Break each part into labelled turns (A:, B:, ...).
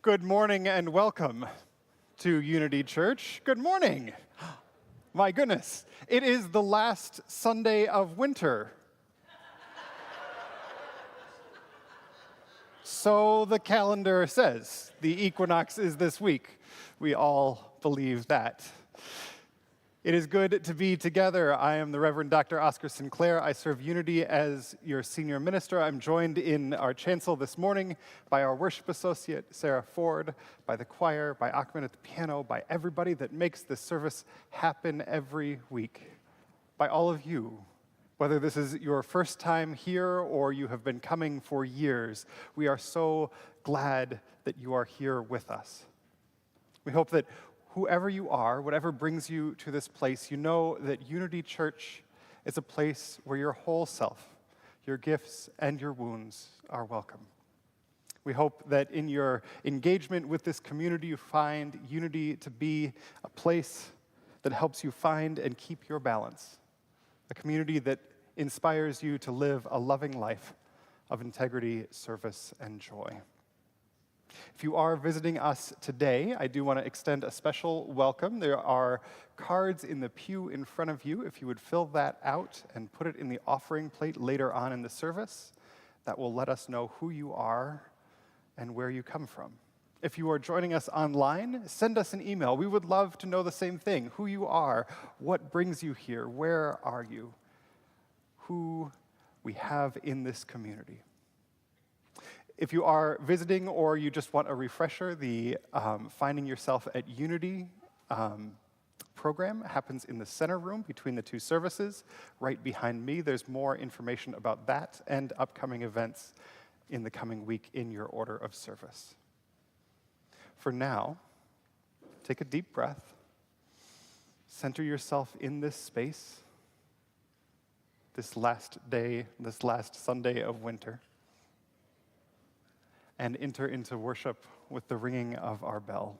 A: Good morning and welcome to Unity Church. Good morning. My goodness, it is the last Sunday of winter. So the calendar says. The equinox is this week. We all believe that. It is good to be together. I am the Reverend Dr. Oscar Sinclair. I serve Unity as your senior minister. I'm joined in our chancel this morning by our worship associate, Sara Ford, by the choir, by Achman at the piano, by everybody that makes this service happen every week, by all of you. Whether this is your first time here or you have been coming for years, we are so glad that you are here with us. We hope that whoever you are, whatever brings you to this place, you know that Unity Church is a place where your whole self, your gifts and your wounds are welcome. We hope that in your engagement with this community, you find Unity to be a place that helps you find and keep your balance, a community that inspires you to live a loving life of integrity, service, and joy. If you are visiting us today, I do want to extend a special welcome. There are cards in the pew in front of you. If you would fill that out and put it in the offering plate later on in the service, that will let us know who you are and where you come from. If you are joining us online, send us an email. We would love to know the same thing, who you are, what brings you here, where are you, who we have in this community. If you are visiting or you just want a refresher, the Finding Yourself at Unity program happens in the center room between the two services. Right behind me, there's more information about that and upcoming events in the coming week in your order of service. For now, take a deep breath. Center yourself in this space, this last day, this last Sunday of winter, and enter into worship with the ringing of our bell.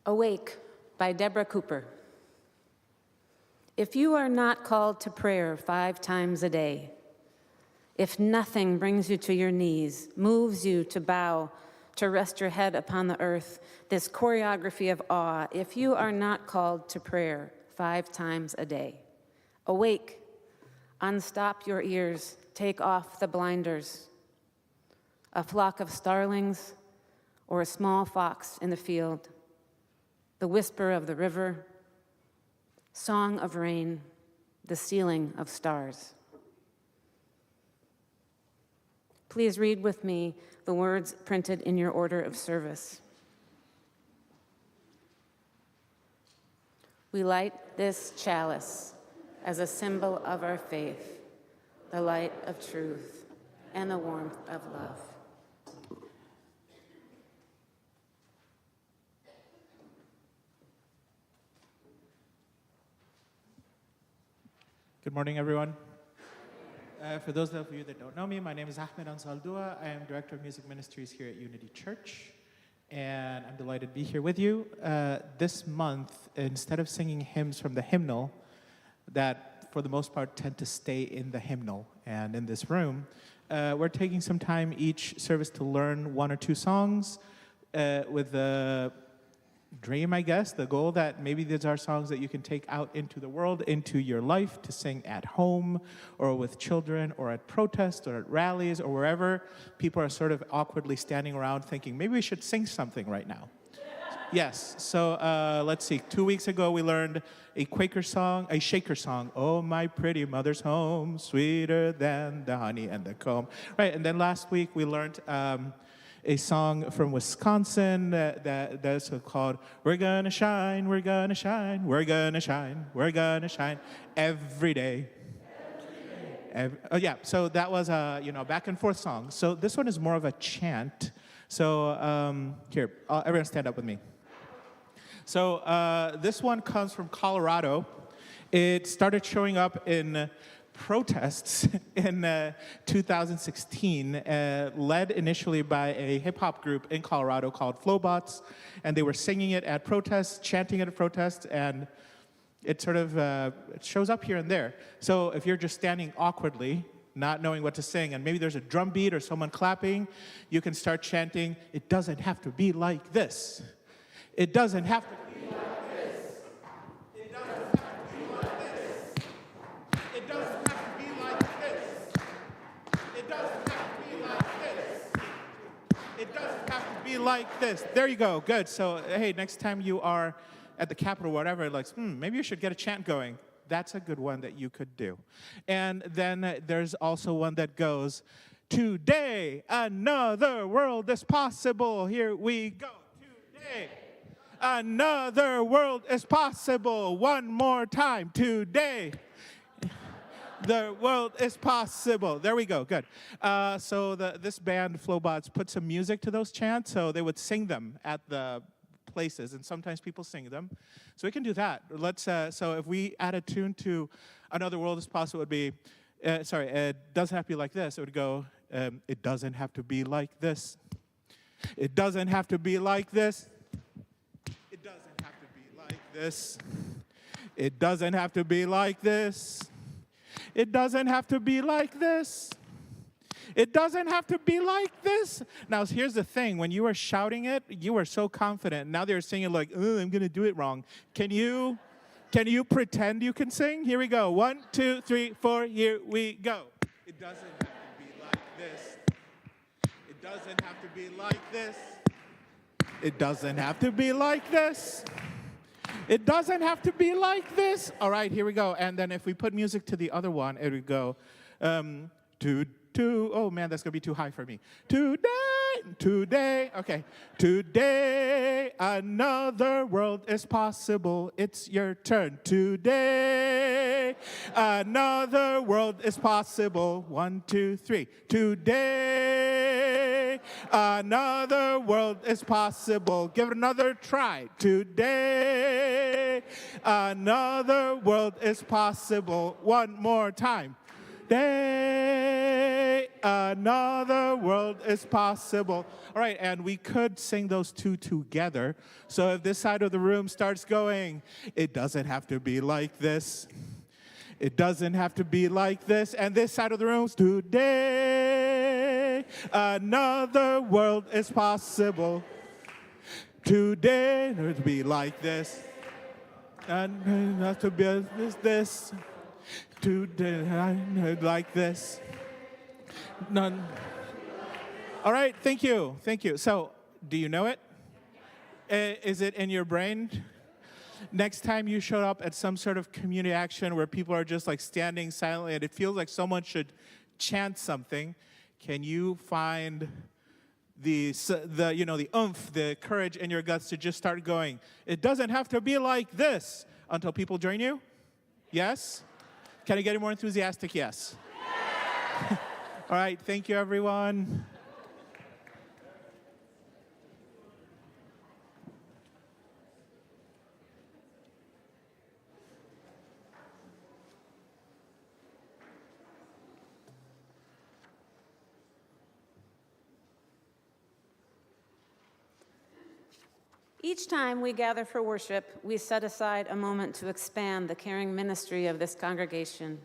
B: Awake by Deborah Cooper. If you are not called to prayer 5 times a day, if nothing brings you to your knees, moves you to bow, to rest your head upon the earth, this choreography of awe, if you are not called to prayer 5 times a day, awake, unstop your ears, take off the blinders. A flock of starlings, or a small fox in the field, the whisper of the river, song of rain, the ceiling of stars. Please read with me the words printed in your order of service. We light this chalice as a symbol of our faith, the light of truth and the warmth of love.
C: Good morning, everyone. For those of you that don't know me, my name is Ahmed Ansaldua. I am Director of Music Ministries here at Unity Church, and I'm delighted to be here with you. This month, instead of singing hymns from the hymnal that, for the most part, tend to stay in the hymnal and in this room, we're taking some time each service to learn one or two songs with the dream, I guess, the goal that maybe these are songs that you can take out into the world, into your life, to sing at home or with children or at protests or at rallies or wherever people are sort of awkwardly standing around thinking, maybe we should sing something right now. Yes, so let's see. 2 weeks ago, we learned a Quaker song, a Shaker song. Oh, my pretty mother's home, sweeter than the honey and the comb. Right, and then last week, we learned a song from Wisconsin that's called "We're Gonna Shine, We're Gonna Shine, We're Gonna Shine, We're Gonna Shine Every Day." So that was a back and forth song. So this one is more of a chant. So here, everyone stand up with me. So this one comes from Colorado. It started showing up in protests in 2016, led initially by a hip-hop group in Colorado called Flowbots, and they were singing it at protests, chanting it at protests, and it sort of it shows up here and there. So if you're just standing awkwardly, not knowing what to sing, and maybe there's a drum beat or someone clapping, you can start chanting, "It doesn't have to be like this. It doesn't have to be like this. It doesn't have to be like this. It doesn't have to be like this. It doesn't have to be like this. It doesn't have to be like this." There you go. Good. So, hey, next time you are at the Capitol or whatever, like, maybe you should get a chant going. That's a good one that you could do. And then there's also one that goes, "Today, another world is possible." Here we go. Today, another world is possible. One more time. Today, the world is possible. There we go. Good. So this band, Flowbots, put some music to those chants, so they would sing them at the places, and sometimes people sing them. So we can do that. Let's. So if we add a tune to "Another World Is Possible," it would be, it doesn't have to be like this. It would go, "It doesn't have to be like this. It doesn't have to be like this. It doesn't have to be like this. It doesn't have to be like this. It doesn't have to be like this. It doesn't have to be like this." Now, here's the thing. When you were shouting it, you were so confident. Now they're singing like, "Oh, I'm going to do it wrong." Can you pretend you can sing? Here we go. 1, 2, 3, 4. Here we go. It doesn't have to be like this. It doesn't have to be like this. It doesn't have to be like this. It doesn't have to be like this. All right, here we go. And then if we put music to the other one, it would go, oh man, that's gonna be too high for me. Today, okay. Today, another world is possible. It's your turn. Today, another world is possible. 1, 2, 3. Today, another world is possible. Give it another try. Today, another world is possible. One more time. Day, another world is possible. All right, and we could sing those two together. So if this side of the room starts going, "It doesn't have to be like this. It doesn't have to be like this." And this side of the room, "Today, another world is possible. Today, it would be like this. And not to be this. Today, like this. None. All right, thank you. So Do you know it? Is it in your brain? Next time you show up at some sort of community action where people are just like standing silently and it feels like someone should chant something, can you find the oomph, the courage in your guts to just start going, it doesn't have to be like this, until people join you? Yes? Can I get a more enthusiastic yes? All right, thank you, everyone.
B: Each time we gather for worship, we set aside a moment to expand the caring ministry of this congregation.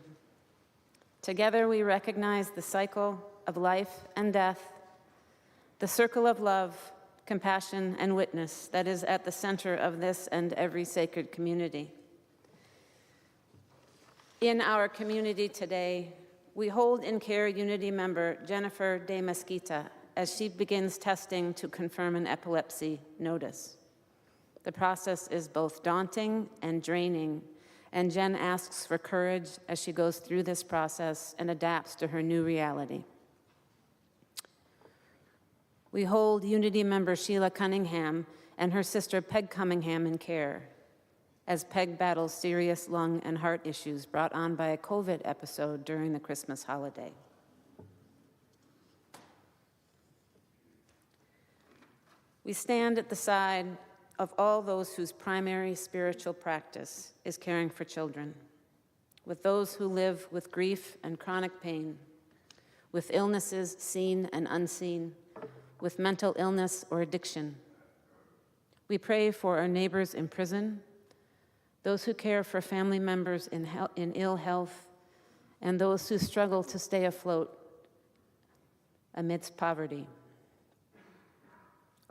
B: Together, we recognize the cycle of life and death, the circle of love, compassion, and witness that is at the center of this and every sacred community. In our community today, we hold in care Unity member Jennifer De Mesquita as she begins testing to confirm an epilepsy notice. The process is both daunting and draining, and Jen asks for courage as she goes through this process and adapts to her new reality. We hold Unity member Sheila Cunningham and her sister Peg Cunningham in care as Peg battles serious lung and heart issues brought on by a COVID episode during the Christmas holiday. We stand at the side of all those whose primary spiritual practice is caring for children, with those who live with grief and chronic pain, with illnesses seen and unseen, with mental illness or addiction. We pray for our neighbors in prison, those who care for family members in ill health, and those who struggle to stay afloat amidst poverty.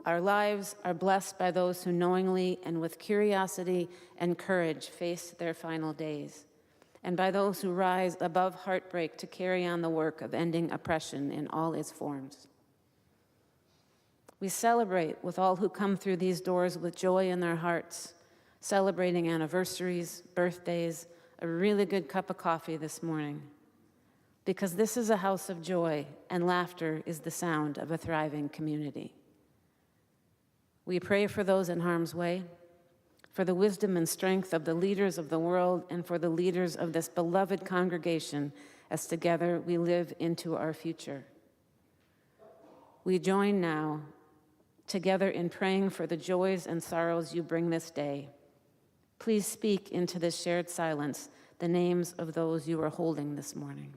B: Our lives are blessed by those who knowingly and with curiosity and courage face their final days, and by those who rise above heartbreak to carry on the work of ending oppression in all its forms. We celebrate with all who come through these doors with joy in their hearts, celebrating anniversaries, birthdays, a really good cup of coffee this morning, because this is a house of joy and laughter is the sound of a thriving community. We pray for those in harm's way, for the wisdom and strength of the leaders of the world, and for the leaders of this beloved congregation as together we live into our future. We join now together in praying for the joys and sorrows you bring this day. Please speak into this shared silence the names of those you are holding this morning.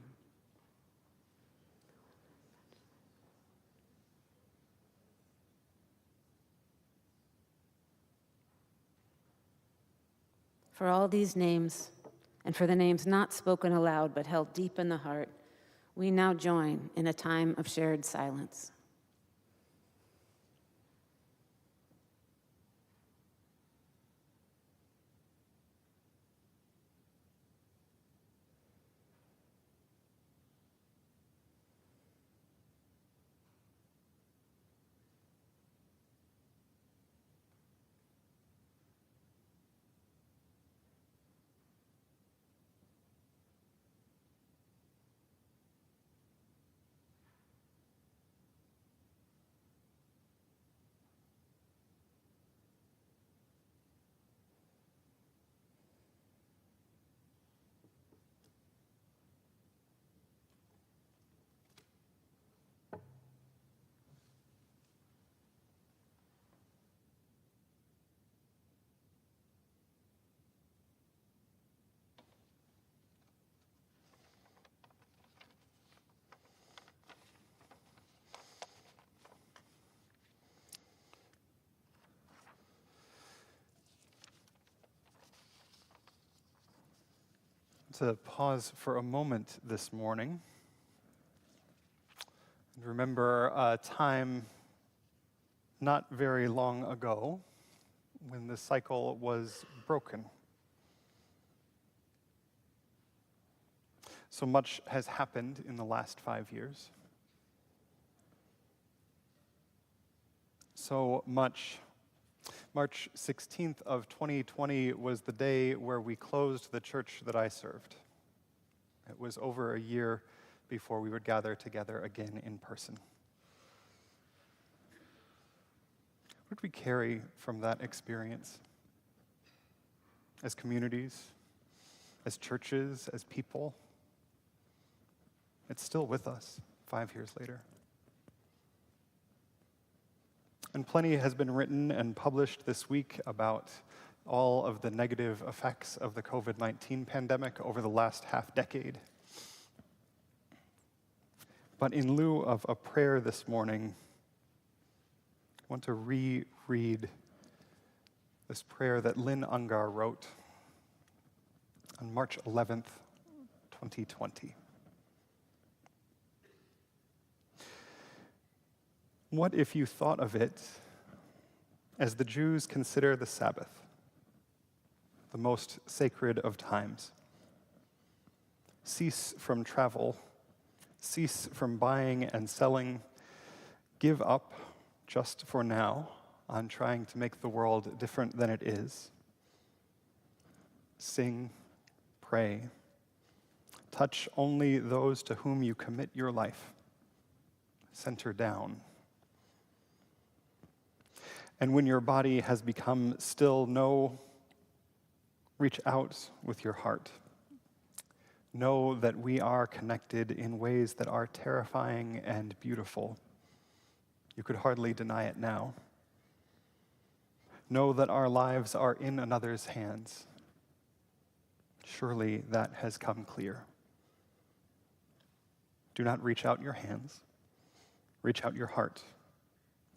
B: For all these names, and for the names not spoken aloud but held deep in the heart, we now join in a time of shared silence.
A: To pause for a moment this morning and remember a time not very long ago when the cycle was broken. So much has happened in the last 5 years. so much. March 16th of 2020 was the day where we closed the church that I served. It was over a year before we would gather together again in person. What did we carry from that experience? As communities, as churches, as people? It's still with us 5 years later. And plenty has been written and published this week about all of the negative effects of the COVID-19 pandemic over the last half-decade. But in lieu of a prayer this morning, I want to reread this prayer that Lynn Ungar wrote on March 11th, 2020. What if you thought of it as the Jews consider the Sabbath, the most sacred of times? Cease from travel, cease from buying and selling, give up, just for now, on trying to make the world different than it is. Sing, pray, touch only those to whom you commit your life. Center down. And when your body has become still, know, reach out with your heart. Know that we are connected in ways that are terrifying and beautiful. You could hardly deny it now. Know that our lives are in another's hands. Surely that has come clear. Do not reach out your hands. Reach out your heart.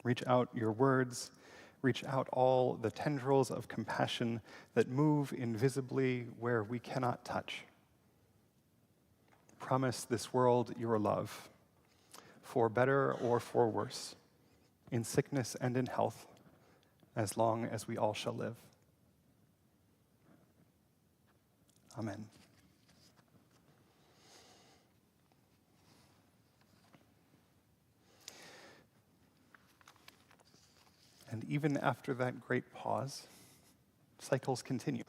A: Reach out your words. Reach out all the tendrils of compassion that move invisibly where we cannot touch. Promise this world your love, for better or for worse, in sickness and in health, as long as we all shall live. Amen. And even after that great pause, cycles continue.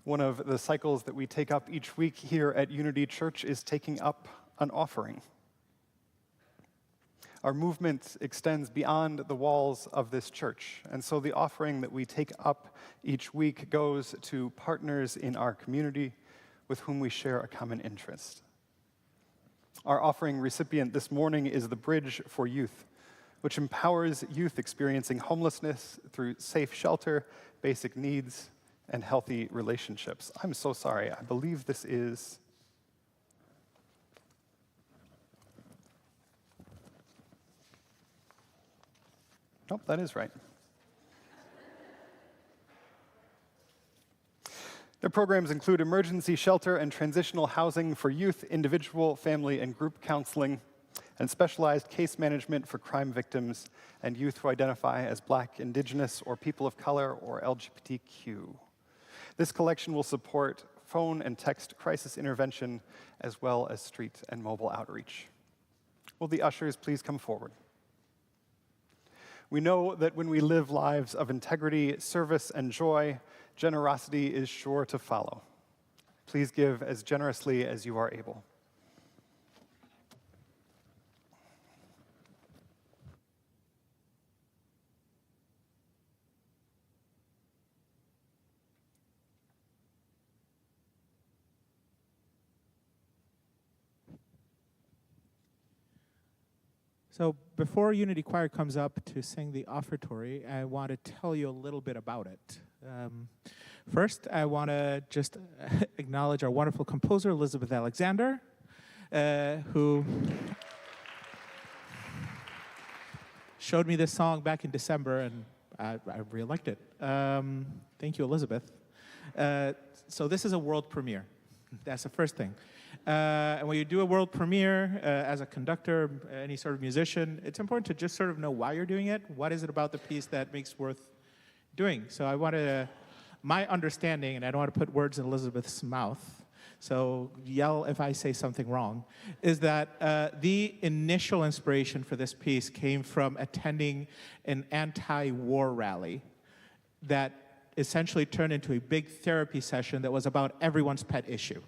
A: One of the cycles that we take up each week here at Unity Church is taking up an offering. Our movement extends beyond the walls of this church, and so the offering that we take up each week goes to partners in our community with whom we share a common interest. Our offering recipient this morning is the Bridge for Youth, which empowers youth experiencing homelessness through safe shelter, basic needs, and healthy relationships. I'm so sorry. I believe this is... Nope, that is right. Their programs include emergency shelter and transitional housing for youth, individual, family, and group counseling, and specialized case management for crime victims and youth who identify as Black, Indigenous, or people of color, or LGBTQ. This collection will support phone and text crisis intervention, as well as street and mobile outreach. Will the ushers please come forward? We know that when we live lives of integrity, service, and joy, generosity is sure to follow. Please give as generously as you are able.
C: So before Unity Choir comes up to sing the Offertory, I want to tell you a little bit about it. First, I want to just acknowledge our wonderful composer, Elizabeth Alexander, who showed me this song back in December, and I really liked it. Thank you, Elizabeth. So this is a world premiere. That's the first thing. And when you do a world premiere as a conductor, any sort of musician, it's important to just sort of know why you're doing it. What is it about the piece that makes worth doing? So I wanted to, my understanding, and I don't want to put words in Elizabeth's mouth, so yell if I say something wrong, is that the initial inspiration for this piece came from attending an anti-war rally that essentially turned into a big therapy session that was about everyone's pet issue.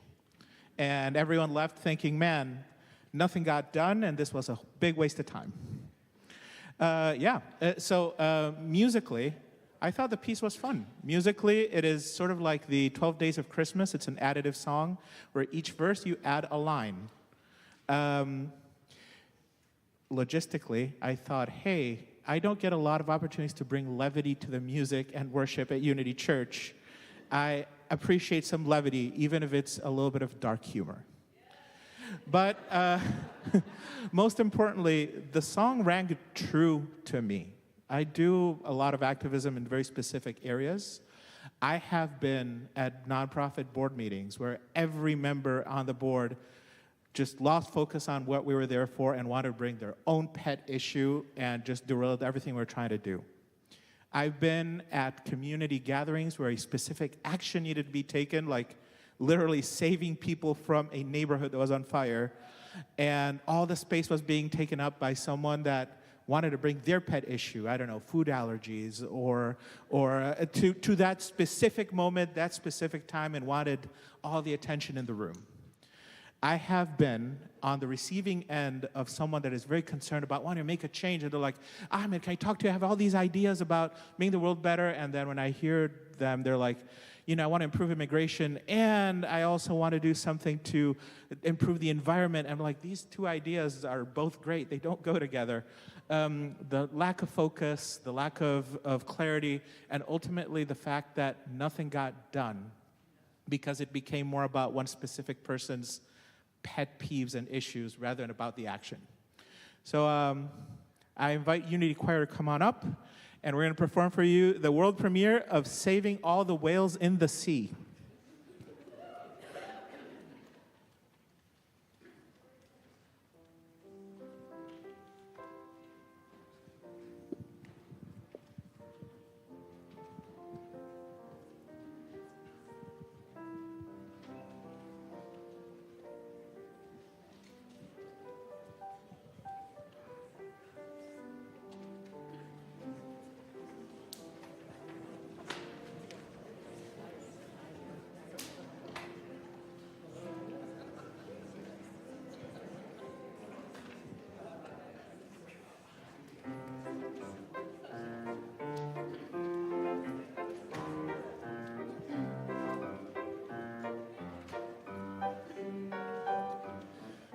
C: And everyone left thinking, man, nothing got done, and this was a big waste of time. Musically, I thought the piece was fun. Musically, it is sort of like the 12 Days of Christmas. It's an additive song where each verse you add a line. Logistically, I thought, hey, I don't get a lot of opportunities to bring levity to the music and worship at Unity Church. I appreciate some levity, even if it's a little bit of dark humor. But most importantly, the song rang true to me. I do a lot of activism in very specific areas. I have been at nonprofit board meetings where every member on the board just lost focus on what we were there for and wanted to bring their own pet issue and just derailed everything we're trying to do. I've been at community gatherings where a specific action needed to be taken, like literally saving people from a neighborhood that was on fire, and all the space was being taken up by someone that wanted to bring their pet issue, I don't know, food allergies, or to that specific moment, that specific time, and wanted all the attention in the room. I have been on the receiving end of someone that is very concerned about wanting to make a change, and they're like, Ahmed, can I talk to you? I have all these ideas about making the world better, and then when I hear them, they're like, I want to improve immigration, and I also want to do something to improve the environment. And I'm like, these two ideas are both great. They don't go together. The lack of focus, the lack of clarity, and ultimately the fact that nothing got done because it became more about one specific person's pet peeves and issues rather than about the action. So I invite Unity Choir to come on up, and we're going to perform for you the world premiere of Saving All the Whales in the Sea.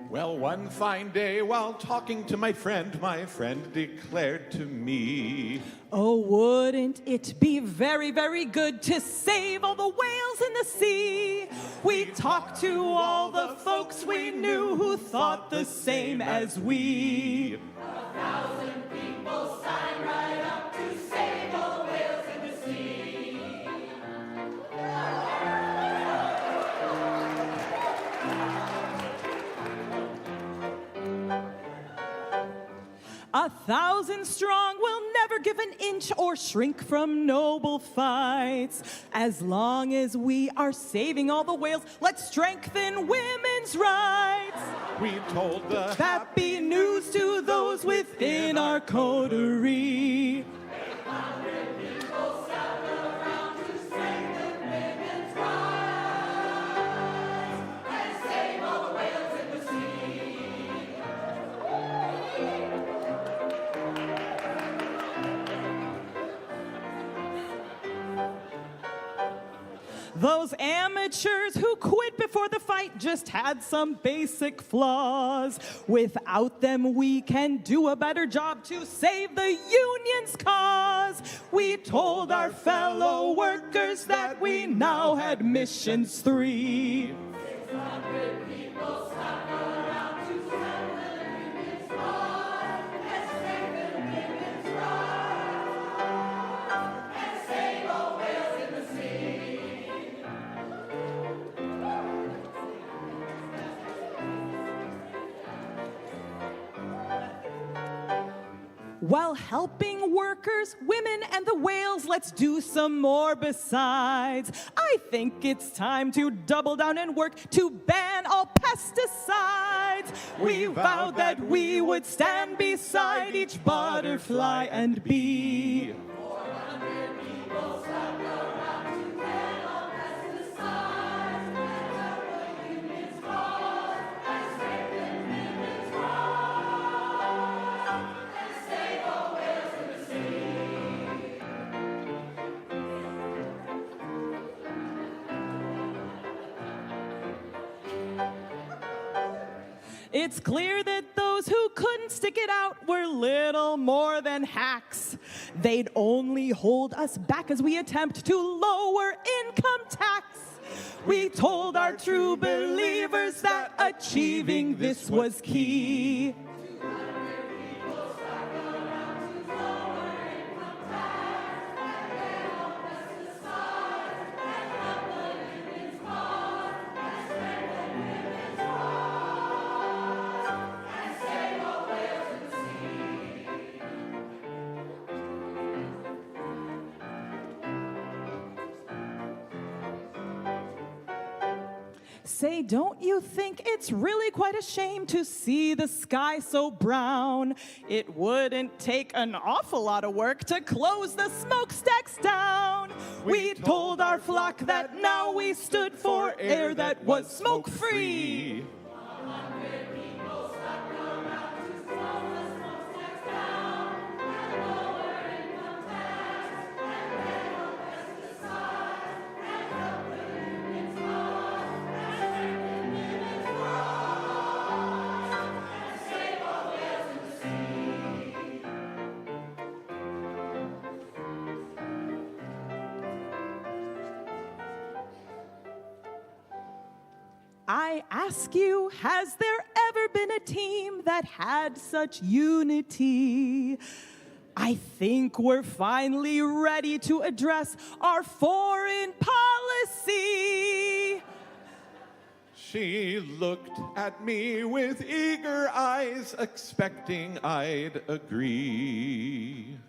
D: Well, one fine day while talking to my friend declared to me,
E: oh, wouldn't it be very, very good to save all the whales in the sea? We talked to all the folks we knew who thought the same as we.
F: 1,000 people signed right up to save all the whales in the sea.
E: 1,000 strong will never give an inch or shrink from noble fights. As long as we are saving all the whales, let's strengthen women's rights.
D: we told the
E: Happy news to those within our coterie.
F: 800 people sat around to strengthen women's rights and save all the whales in the sea.
E: Those amateurs who quit before the fight just had some basic flaws. Without them, we can do a better job to save the union's cause. We told our fellow workers that we now had missions 3.
F: 600 people sat around to strengthen women's rights and strengthen women's rights and save all whales in the sea.
E: While helping workers, women, and the whales, let's do some more besides. I think it's time to double down and work to ban all pesticides. We vowed that we would stand beside each butterfly and bee.
F: 400 people stuck around to ban all pesticides, and help the union's cause, and strengthen women's rights, and save all whales in the sea.
E: It's clear that those who couldn't stick it out were little more than hacks. They'd only hold us back as we attempt to lower income tax. We told our true believers that achieving this was key. Say, don't you think it's really quite a shame to see the sky so brown? It wouldn't take an awful lot of work to close the smokestacks down. We told our flock that now we stood for air that was smoke-free.
F: 100 people stuck around to close the smokestacks down, and lower income tax, and ban all pesticides, and help the union's cause, and strengthen women's rights, and save all whales in the sea.
E: I ask you, has there ever been a team that had such unity? I think we're finally ready to address our foreign policy.
D: She looked at me with eager eyes, expecting I'd agree.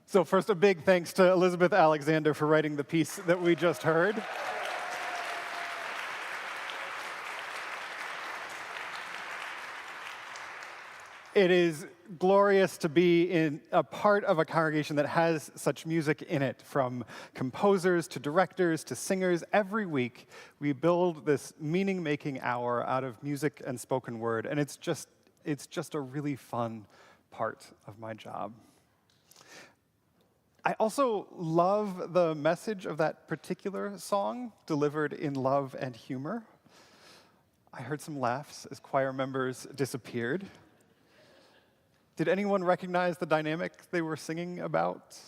A: So first, a big thanks to Elizabeth Alexander for writing the piece that we just heard. It is glorious to be in a part of a congregation that has such music in it, from composers to directors to singers. Every week, we build this meaning-making hour out of music and spoken word, and it's just a really fun part of my job. I also love the message of that particular song, delivered in love and humor. I heard some laughs as choir members disappeared. Did anyone recognize the dynamic they were singing about?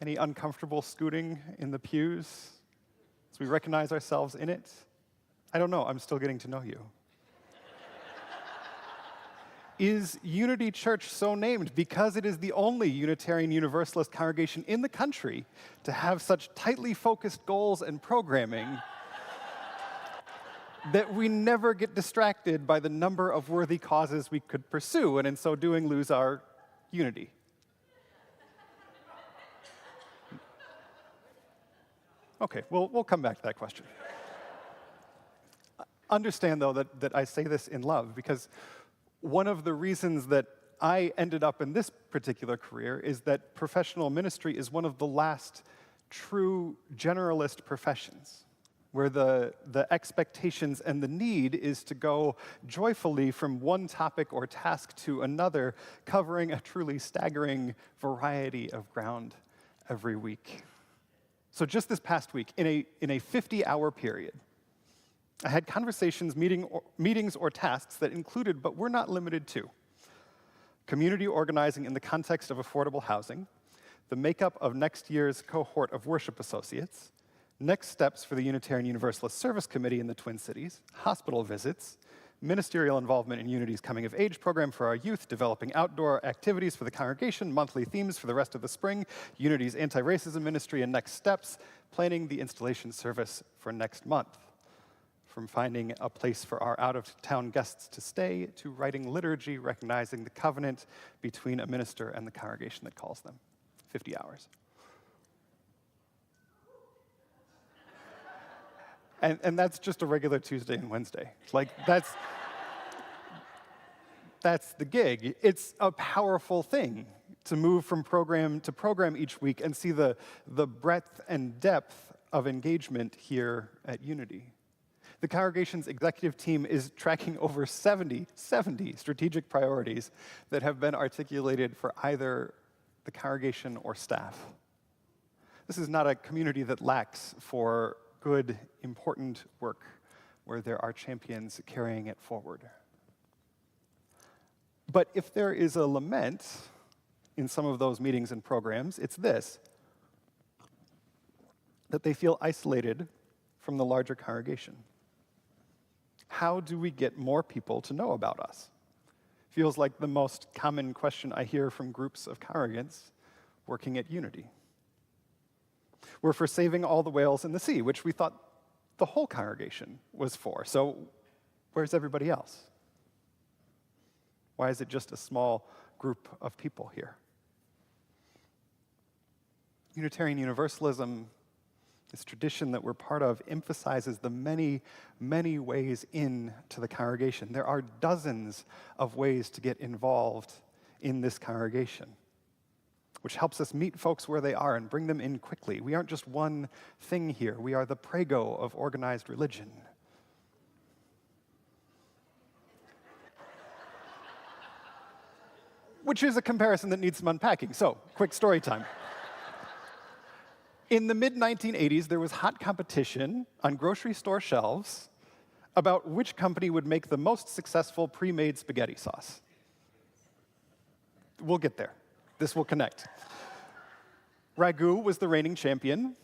A: Any uncomfortable scooting in the pews as we recognize ourselves in it? I don't know, I'm still getting to know you. Is Unity Church so named because it is the only Unitarian Universalist congregation in the country to have such tightly focused goals and programming that we never get distracted by the number of worthy causes we could pursue, and in so doing lose our unity? Okay, we'll come back to that question. Understand, though, that I say this in love, because one of the reasons that I ended up in this particular career is that professional ministry is one of the last true generalist professions, where the expectations and the need is to go joyfully from one topic or task to another, covering a truly staggering variety of ground every week. So just this past week, in a 50-hour period, I had conversations, meetings, or tasks that included, but were not limited to, community organizing in the context of affordable housing, the makeup of next year's cohort of worship associates, next steps for the Unitarian Universalist Service Committee in the Twin Cities, hospital visits, ministerial involvement in Unity's Coming of Age program for our youth, developing outdoor activities for the congregation, monthly themes for the rest of the spring, Unity's anti-racism ministry and next steps, planning the installation service for next month. From finding a place for our out-of-town guests to stay, to writing liturgy recognizing the covenant between a minister and the congregation that calls them. 50 hours. And that's just a regular Tuesday and Wednesday. Like, that's the gig. It's a powerful thing to move from program to program each week and see the breadth and depth of engagement here at Unity. The congregation's executive team is tracking over 70 strategic priorities that have been articulated for either the congregation or staff. This is not a community that lacks for good, important work where there are champions carrying it forward. But if there is a lament in some of those meetings and programs, it's this: that they feel isolated from the larger congregation. How do we get more people to know about us? Feels like the most common question I hear from groups of congregants working at Unity. We're for saving all the whales in the sea, which we thought the whole congregation was for. So where's everybody else? Why is it just a small group of people here? Unitarian Universalism, this tradition that we're part of, emphasizes the many, many ways into the congregation. There are dozens of ways to get involved in this congregation, which helps us meet folks where they are and bring them in quickly. We aren't just one thing here. We are the prego of organized religion. Which is a comparison that needs some unpacking. So, quick story time. In the mid-1980s, there was hot competition on grocery store shelves about which company would make the most successful pre-made spaghetti sauce. We'll get there. This will connect. Ragu was the reigning champion,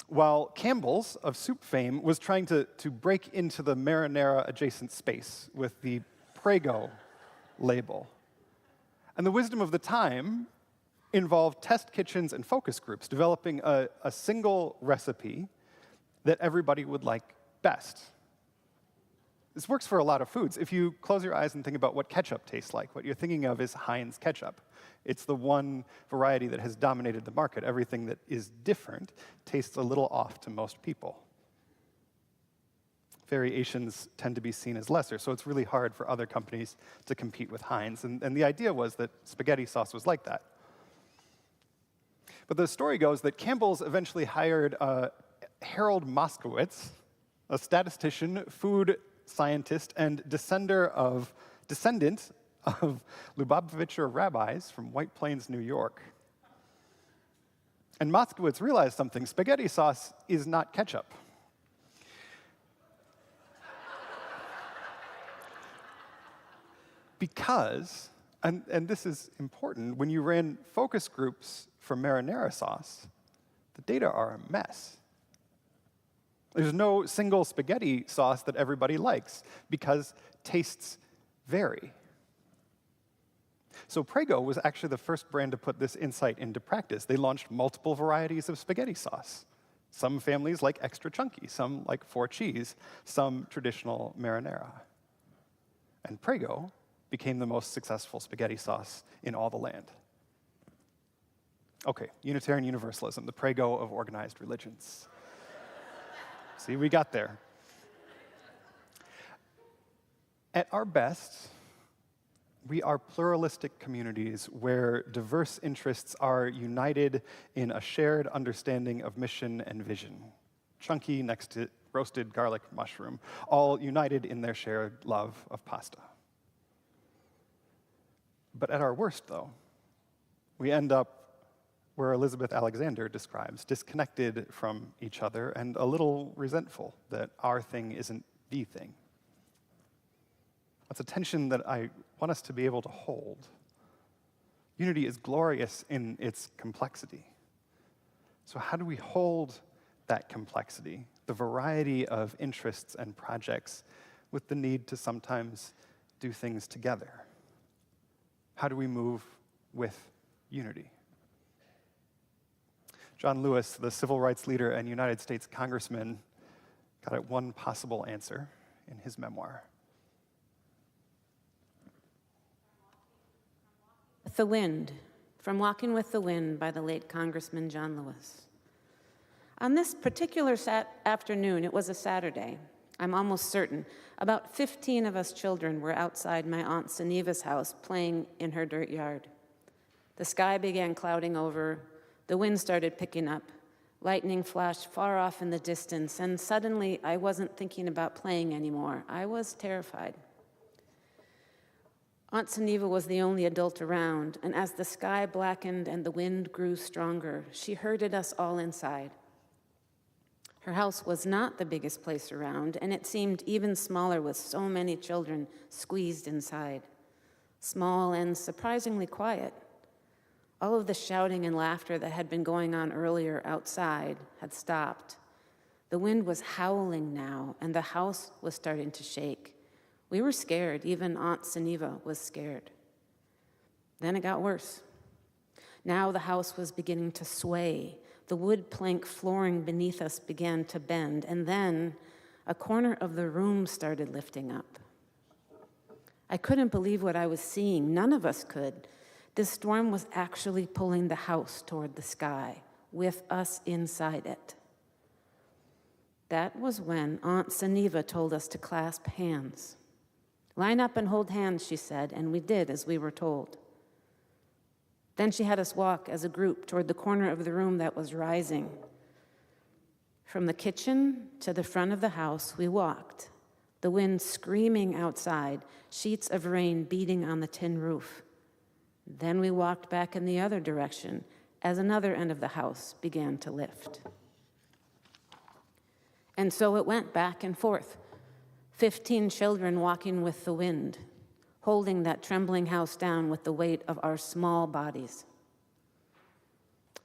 A: while Campbell's, of soup fame, was trying to break into the marinara-adjacent space with the Prego label. And the wisdom of the time involved test kitchens and focus groups developing a single recipe that everybody would like best. This works for a lot of foods. If you close your eyes and think about what ketchup tastes like, what you're thinking of is Heinz ketchup. It's the one variety that has dominated the market. Everything that is different tastes a little off to most people. Variations tend to be seen as lesser, so it's really hard for other companies to compete with Heinz. And the idea was that spaghetti sauce was like that. But the story goes that Campbell's eventually hired Harold Moskowitz, a statistician, food scientist, and descendant of Lubavitcher rabbis from White Plains, New York. And Moskowitz realized something: spaghetti sauce is not ketchup. Because, and this is important, when you ran focus groups for marinara sauce, the data are a mess. There's no single spaghetti sauce that everybody likes because tastes vary. So Prego was actually the first brand to put this insight into practice. They launched multiple varieties of spaghetti sauce. Some families like extra chunky, some like 4 cheese, some traditional marinara. And Prego became the most successful spaghetti sauce in all the land. Okay, Unitarian Universalism, the Prego of organized religions. See, we got there. At our best, we are pluralistic communities where diverse interests are united in a shared understanding of mission and vision. Chunky next to roasted garlic mushroom, all united in their shared love of pasta. But at our worst, though, we end up where Elizabeth Alexander describes, disconnected from each other and a little resentful that our thing isn't the thing. That's a tension that I want us to be able to hold. Unity is glorious in its complexity. So how do we hold that complexity, the variety of interests and projects, with the need to sometimes do things together? How do we move with unity? John Lewis, the civil rights leader and United States congressman, got at one possible answer in his memoir.
B: The Wind, from Walking with the Wind by the late Congressman John Lewis. On this particular afternoon, it was a Saturday, I'm almost certain, about 15 of us children were outside my Aunt Suneva's house playing in her dirt yard. The sky began clouding over, the wind started picking up, lightning flashed far off in the distance, and suddenly I wasn't thinking about playing anymore. I was terrified. Aunt Suneva was the only adult around, and as the sky blackened and the wind grew stronger, she herded us all inside. Her house was not the biggest place around, and it seemed even smaller with so many children squeezed inside. Small and surprisingly quiet. All of the shouting and laughter that had been going on earlier outside had stopped. The wind was howling now, and the house was starting to shake. We were scared. Even Aunt Suneva was scared. Then it got worse. Now the house was beginning to sway. The wood plank flooring beneath us began to bend, and then a corner of the room started lifting up. I couldn't believe what I was seeing. None of us could. This storm was actually pulling the house toward the sky, with us inside it. That was when Aunt Suneva told us to clasp hands. "Line up and hold hands," she said, and we did as we were told. Then she had us walk as a group toward the corner of the room that was rising. From the kitchen to the front of the house, we walked, the wind screaming outside, sheets of rain beating on the tin roof. Then we walked back in the other direction as another end of the house began to lift. And so it went back and forth. 15 children walking with the wind, holding that trembling house down with the weight of our small bodies.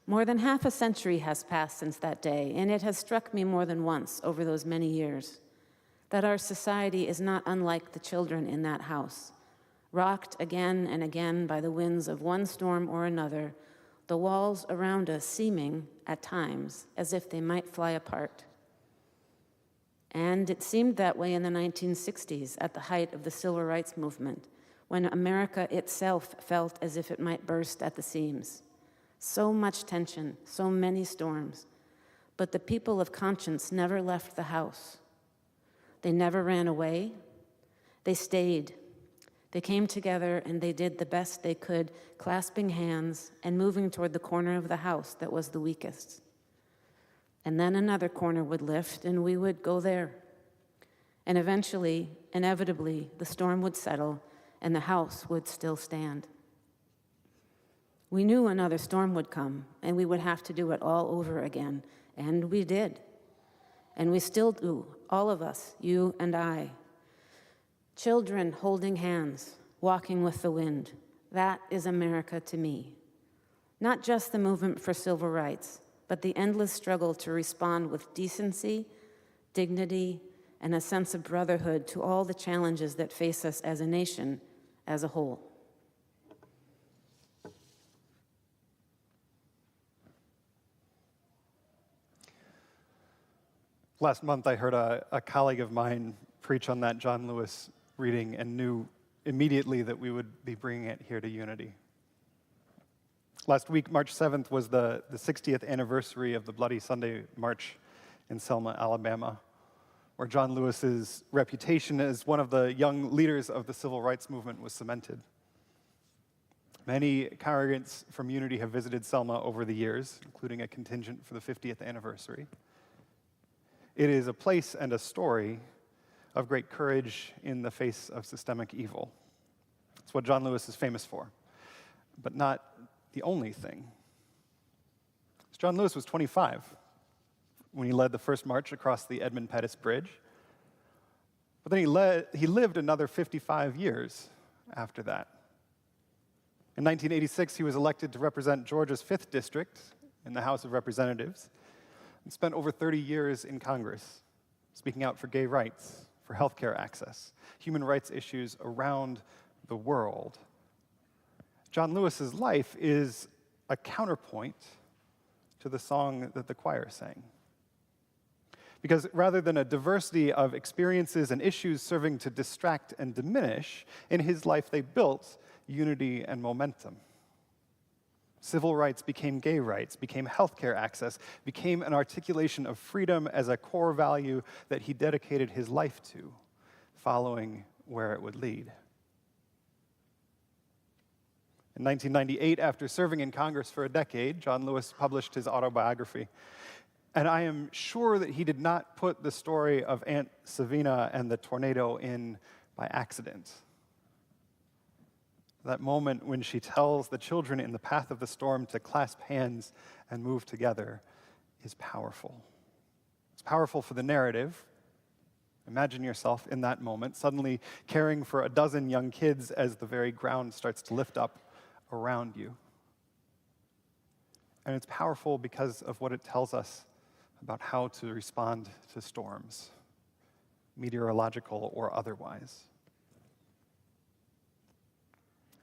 B: More than half a century has passed since that day, and it has struck me more than once over those many years that our society is not unlike the children in that house, rocked again and again by the winds of one storm or another, the walls around us seeming, at times, as if they might fly apart. And it seemed that way in the 1960s, at the height of the civil rights movement, when America itself felt as if it might burst at the seams. So much tension, so many storms, but the people of conscience never left the house. They never ran away. They stayed. They came together and they did the best they could, clasping hands and moving toward the corner of the house that was the weakest. And then another corner would lift, and we would go there. And eventually, inevitably, the storm would settle, and the house would still stand. We knew another storm would come, and we would have to do it all over again, and we did. And we still do, all of us, you and I. Children holding hands, walking with the wind. That is America to me. Not just the movement for civil rights, but the endless struggle to respond with decency, dignity, and a sense of brotherhood to all the challenges that face us as a nation, as a whole.
A: Last month, I heard a colleague of mine preach on that John Lewis reading and knew immediately that we would be bringing it here to Unity. Last week, March 7th, was the 60th anniversary of the Bloody Sunday March in Selma, Alabama. where John Lewis's reputation as one of the young leaders of the civil rights movement was cemented. Many congregants from Unity have visited Selma over the years, including a contingent for the 50th anniversary. It is a place and a story of great courage in the face of systemic evil. It's what John Lewis is famous for, but not the only thing. John Lewis was 25 when he led the first march across the Edmund Pettus Bridge, but then he lived another 55 years after that. In 1986, he was elected to represent Georgia's 5th District in the House of Representatives and spent over 30 years in Congress, speaking out for gay rights, for healthcare access, human rights issues around the world. John Lewis's life is a counterpoint to the song that the choir sang. Because rather than a diversity of experiences and issues serving to distract and diminish, in his life they built unity and momentum. Civil rights became gay rights, became healthcare access, became an articulation of freedom as a core value that he dedicated his life to, following where it would lead. In 1998, after serving in Congress for a decade, John Lewis published his autobiography. And I am sure that he did not put the story of Aunt Savina and the tornado in by accident. That moment when she tells the children in the path of the storm to clasp hands and move together is powerful. It's powerful for the narrative. Imagine yourself in that moment, suddenly caring for a dozen young kids as the very ground starts to lift up around you. And it's powerful because of what it tells us about how to respond to storms, meteorological or otherwise.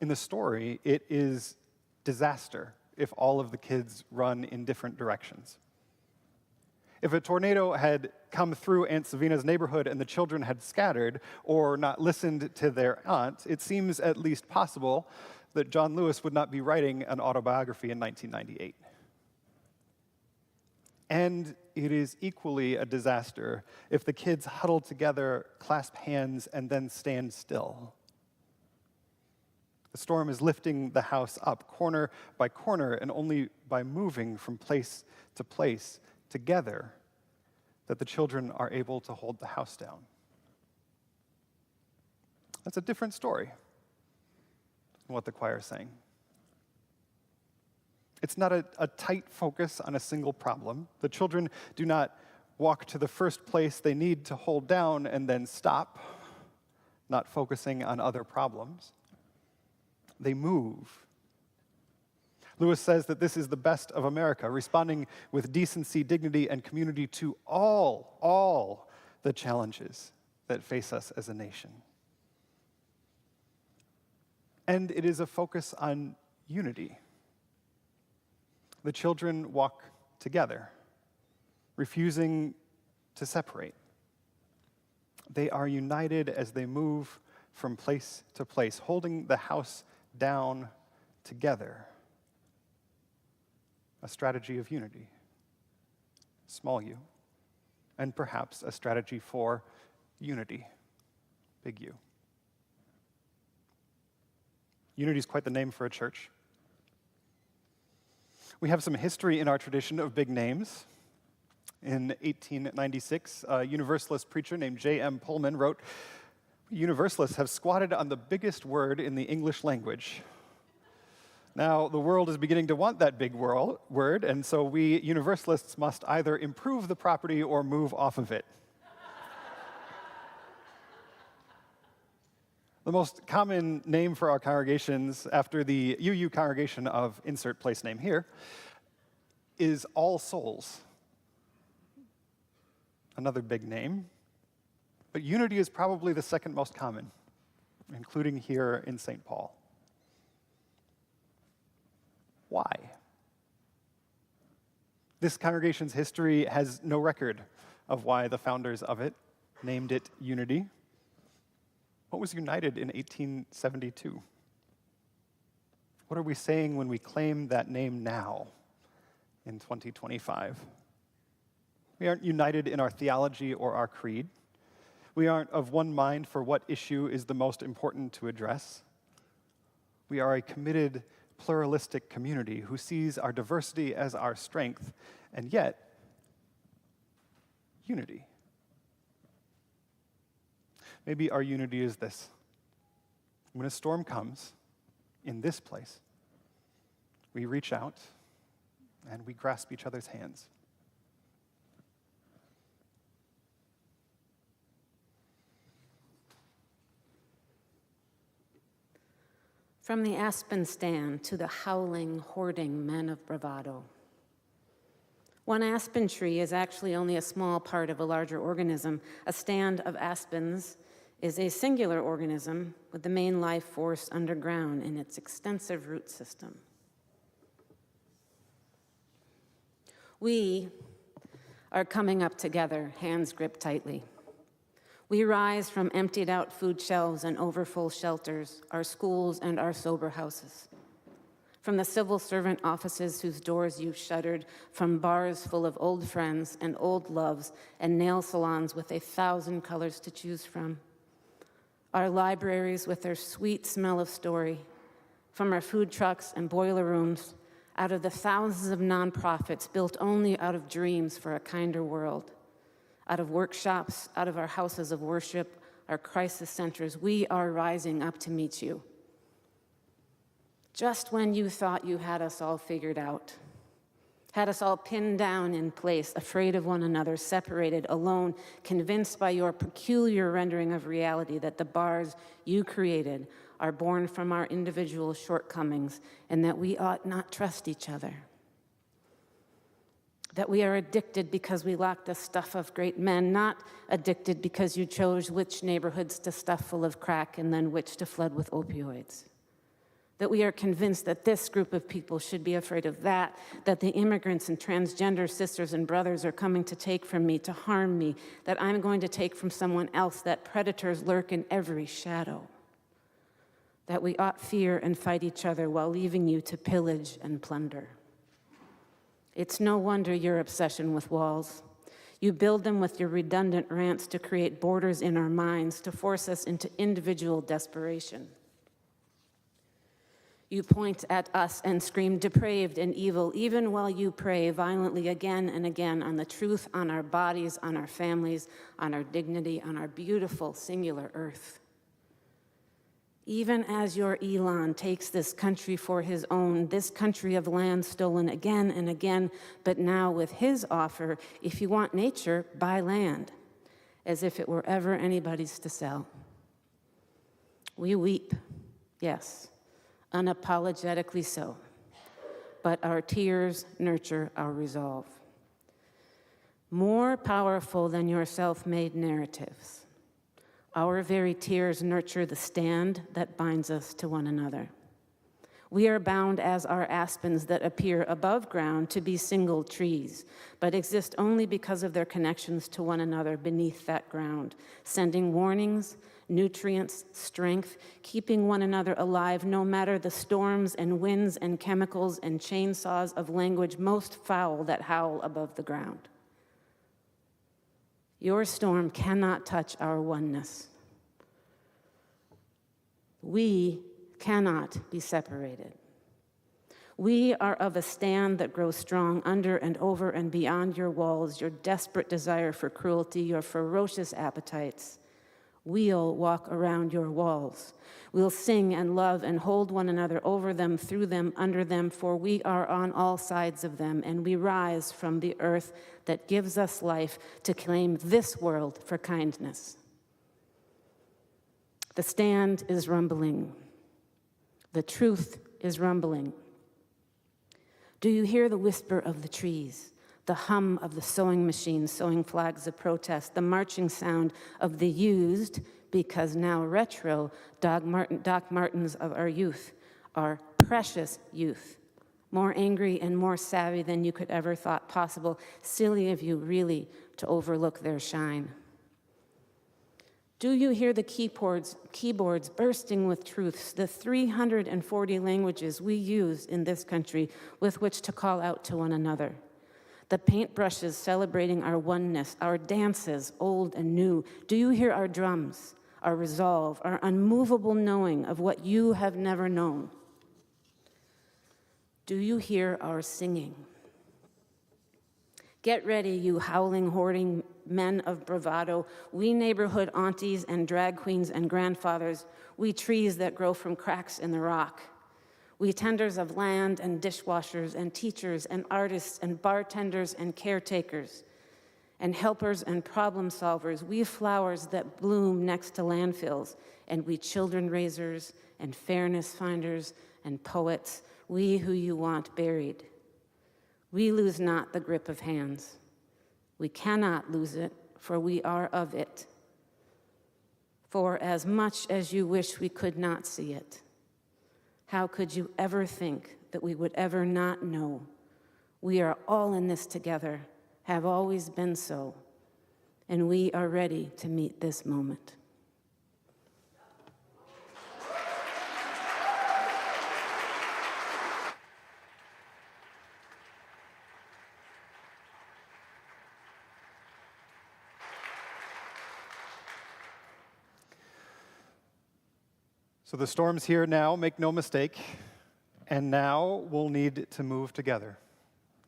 A: In the story, it is disaster if all of the kids run in different directions. If a tornado had come through Aunt Savina's neighborhood and the children had scattered or not listened to their aunt, it seems at least possible that John Lewis would not be writing an autobiography in 1998. And it is equally a disaster if the kids huddle together, clasp hands, and then stand still. The storm is lifting the house up corner by corner, and only by moving from place to place together that the children are able to hold the house down. That's a different story than what the choir is saying. It's not a tight focus on a single problem. The children do not walk to the first place they need to hold down and then stop, not focusing on other problems. They move. Lewis says that this is the best of America, responding with decency, dignity, and community to all the challenges that face us as a nation. And it is a focus on unity. The children walk together, refusing to separate. They are united as they move from place to place, holding the house down together. A strategy of unity, small u, and perhaps a strategy for unity, big U. Unity is quite the name for a church. We have some history in our tradition of big names. In 1896, a Universalist preacher named J.M. Pullman wrote, "Universalists have squatted on the biggest word in the English language." Now, the world is beginning to want that big word, and so we Universalists must either improve the property or move off of it. The most common name for our congregations, after the UU congregation of insert place name here, is All Souls. Another big name. But Unity is probably the second most common, including here in St. Paul. Why? This congregation's history has no record of why the founders of it named it Unity. What was united in 1872? What are we saying when we claim that name now in 2025? We aren't united in our theology or our creed. We aren't of one mind for what issue is the most important to address. We are a committed, pluralistic community who sees our diversity as our strength, and yet, unity. Maybe our unity is this. When a storm comes in this place, we reach out and we grasp each other's hands.
B: From the Aspen stand to the howling, hoarding men of Bravado. One aspen tree is actually only a small part of a larger organism. A stand of aspens is a singular organism with the main life force underground in its extensive root system. We are coming up together, hands gripped tightly. We rise from emptied out food shelves and overfull shelters, our schools and our sober houses. From the civil servant offices whose doors you've shuttered, from bars full of old friends and old loves and nail salons with 1,000 colors to choose from. Our libraries with their sweet smell of story, from our food trucks and boiler rooms, out of the thousands of nonprofits built only out of dreams for a kinder world. Out of workshops, out of our houses of worship, our crisis centers, we are rising up to meet you. Just when you thought you had us all figured out, had us all pinned down in place, afraid of one another, separated, alone, convinced by your peculiar rendering of reality that the bars you created are born from our individual shortcomings and that we ought not trust each other. That we are addicted because we lack the stuff of great men, not addicted because you chose which neighborhoods to stuff full of crack and then which to flood with opioids. That we are convinced that this group of people should be afraid of that the immigrants and transgender sisters and brothers are coming to take from me, to harm me, that I'm going to take from someone else, that predators lurk in every shadow. That we ought fear and fight each other while leaving you to pillage and plunder. It's no wonder your obsession with walls. You build them with your redundant rants to create borders in our minds, to force us into individual desperation. You point at us and scream depraved and evil, even while you pray violently again and again on the truth, on our bodies, on our families, on our dignity, on our beautiful singular earth. Even as your Elon takes this country for his own, this country of land stolen again and again, but now with his offer, if you want nature, buy land, as if it were ever anybody's to sell. We weep, yes, unapologetically so, but our tears nurture our resolve. More powerful than your self-made narratives, our very tears nurture the stand that binds us to one another. We are bound as are aspens that appear above ground to be single trees, but exist only because of their connections to one another beneath that ground, sending warnings, nutrients, strength, keeping one another alive no matter the storms and winds and chemicals and chainsaws of language most foul that howl above the ground. Your storm cannot touch our oneness. We cannot be separated. We are of a stand that grows strong under and over and beyond your walls, your desperate desire for cruelty, your ferocious appetites. We'll walk around your walls. We'll sing and love and hold one another over them, through them, under them, for we are on all sides of them, and we rise from the earth that gives us life to claim this world for kindness. The stand is rumbling. The truth is rumbling. Do you hear the whisper of the trees, the hum of the sewing machine sewing flags of protest, the marching sound of the used, because now retro, Doc Martens of our youth, our precious youth, more angry and more savvy than you could ever thought possible, silly of you really to overlook their shine. Do you hear the keyboards bursting with truths, the 340 languages we use in this country with which to call out to one another? the paintbrushes celebrating our oneness, our dances, old and new? Do you hear our drums, our resolve, our unmovable knowing of what you have never known? Do you hear our singing? Get ready, you howling, hoarding men of bravado, we neighborhood aunties and drag queens and grandfathers, we trees that grow from cracks in the rock. We tenders of land and dishwashers and teachers and artists and bartenders and caretakers and helpers and problem solvers, we flowers that bloom next to landfills, and we children raisers and fairness finders and poets, we who you want buried. We lose not the grip of hands. We cannot lose it, for we are of it. For as much as you wish we could not see it, how could you ever think that we would ever not know? We are all in this together, have always been so, and we are ready to meet this moment.
A: So the storm's here now, make no mistake, and now we'll need to move together,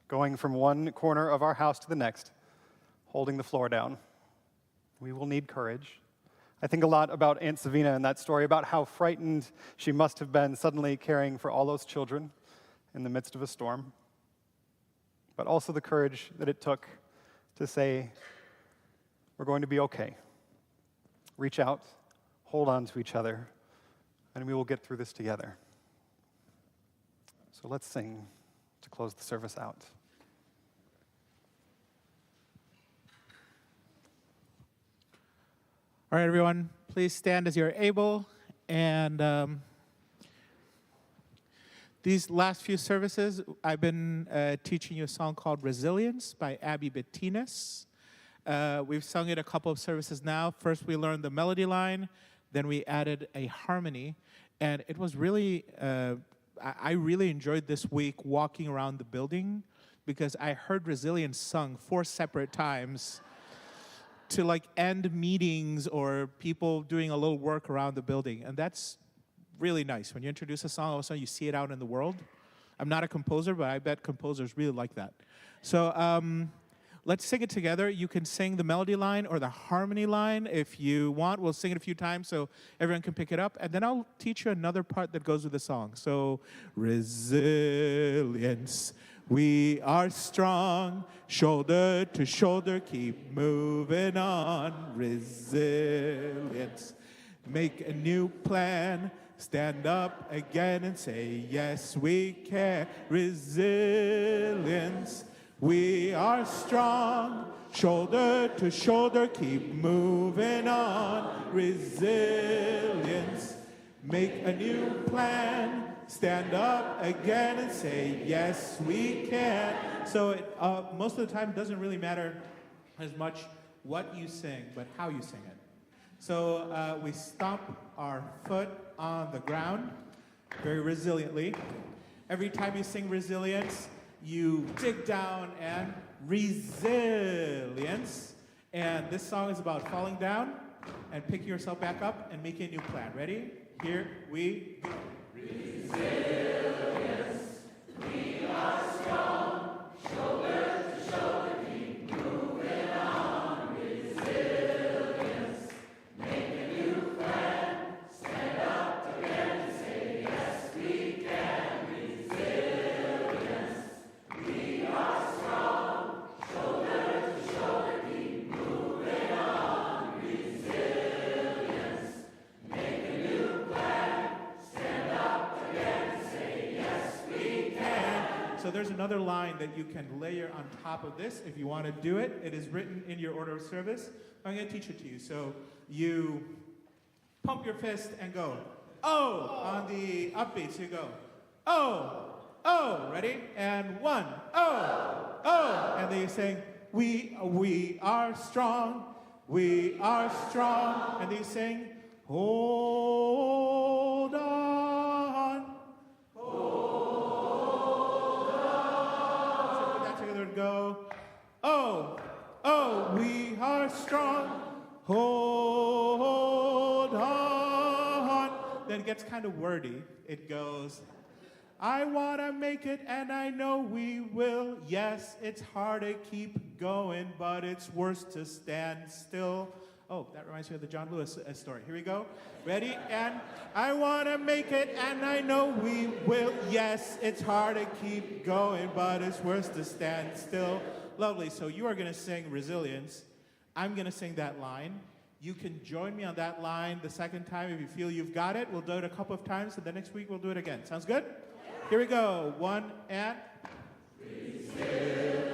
A: going from one corner of our house to the next, holding the floor down. We will need courage. I think a lot about Aunt Savina and that story, about how frightened she must have been suddenly caring for all those children in the midst of a storm, but also the courage that it took to say, we're going to be okay. Reach out, hold on to each other, and we will get through this together. So let's sing to close the service out.
C: All right, everyone, please stand as you're able. And these last few services, I've been teaching you a song called Resilience by Abbie Betinis. We've sung it a couple of services now. First, we learned the melody line. Then we added a harmony. And it was really, I really enjoyed this week walking around the building because I heard Resilience sung 4 separate times to like end meetings or people doing a little work around the building. And that's really nice. When you introduce a song, all of a sudden you see it out in the world. I'm not a composer, but I bet composers really like that. So let's sing it together. You can sing the melody line or the harmony line if you want. We'll sing it a few times so everyone can pick it up. And then I'll teach you another part that goes with the song. So, resilience, we are strong, shoulder to shoulder, keep moving on. Resilience, make a new plan, stand up again and say, yes, we can. Resilience, we are strong, shoulder to shoulder, keep moving on. Resilience, make a new plan, stand up again and say, yes, we can. So it, most of the time, it doesn't really matter as much what you sing, but how you sing it. So we stomp our foot on the ground very resiliently. Every time you sing resilience, you dig down and resilience. And this song is about falling down and picking yourself back up and making a new plan. Ready? Here we go. Resilience, we are strong, shoulder to shoulder, keep moving on. Resilience, make a new plan, stand up again and say, yes, we can. Resilience, we are strong, shoulder to shoulder, keep moving on. Resilience, make a new plan, stand up again and say, yes, we can. So there's another line that you can layer on top of this if you want to do it. It is written in your order of service. I'm going to teach it to you. So you pump your fist and go, oh, on the upbeat. So you go, oh, oh, ready? And 1, oh, oh. And then you sing, we are strong, we are strong. And then you sing, hold on. Hold on. So put that together and go, are strong. Hold on. Then it gets kind of wordy. It goes, I want to make it and I know we will. Yes, it's hard to keep going, but it's worse to stand still. Oh, that reminds me of the John Lewis story. Here we go. Ready? And I want to make it and I know we will. Yes, it's hard to keep going, but it's worse to stand still. Lovely. So you are going to sing Resilience. I'm going to sing that line. You can join me on that line the second time if you feel you've got it. We'll do it a couple of times, and the next week we'll do it again. Sounds good? Here we go. 1 and... Resilience.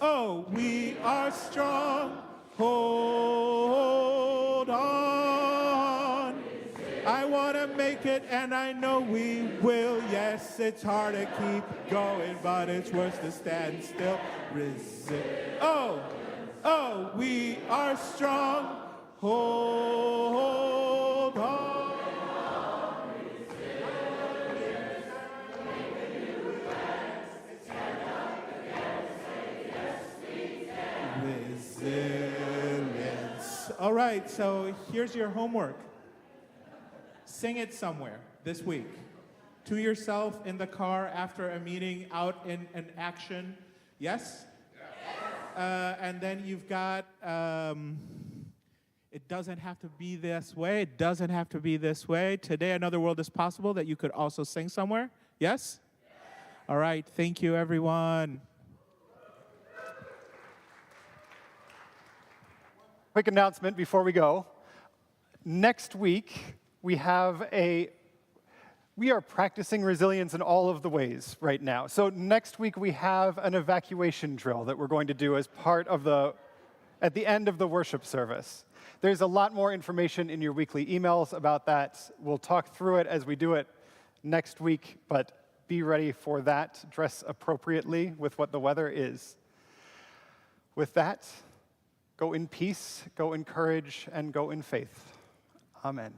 C: Oh, we are strong. Hold on. I want to make it, and I know we will. Yes, it's hard to keep going, but it's worse to stand still. Oh, we are strong. Hold on. Resilience. All right, so here's your homework. Sing it somewhere this week. To yourself, in the car, after a meeting, out in an action. Yes? Yes. And then you've got, it doesn't have to be this way. It doesn't have to be this way. Today, another world is possible that you could also sing somewhere. Yes? Yes. All right, thank you, everyone.
A: Quick announcement before we go. Next week, we are practicing resilience in all of the ways right now. So next week, we have an evacuation drill that we're going to do as part of at the end of the worship service. There's a lot more information in your weekly emails about that. We'll talk through it as we do it next week, but be ready for that. Dress appropriately with what the weather is. With that, go in peace, go in courage, and go in faith. Amen.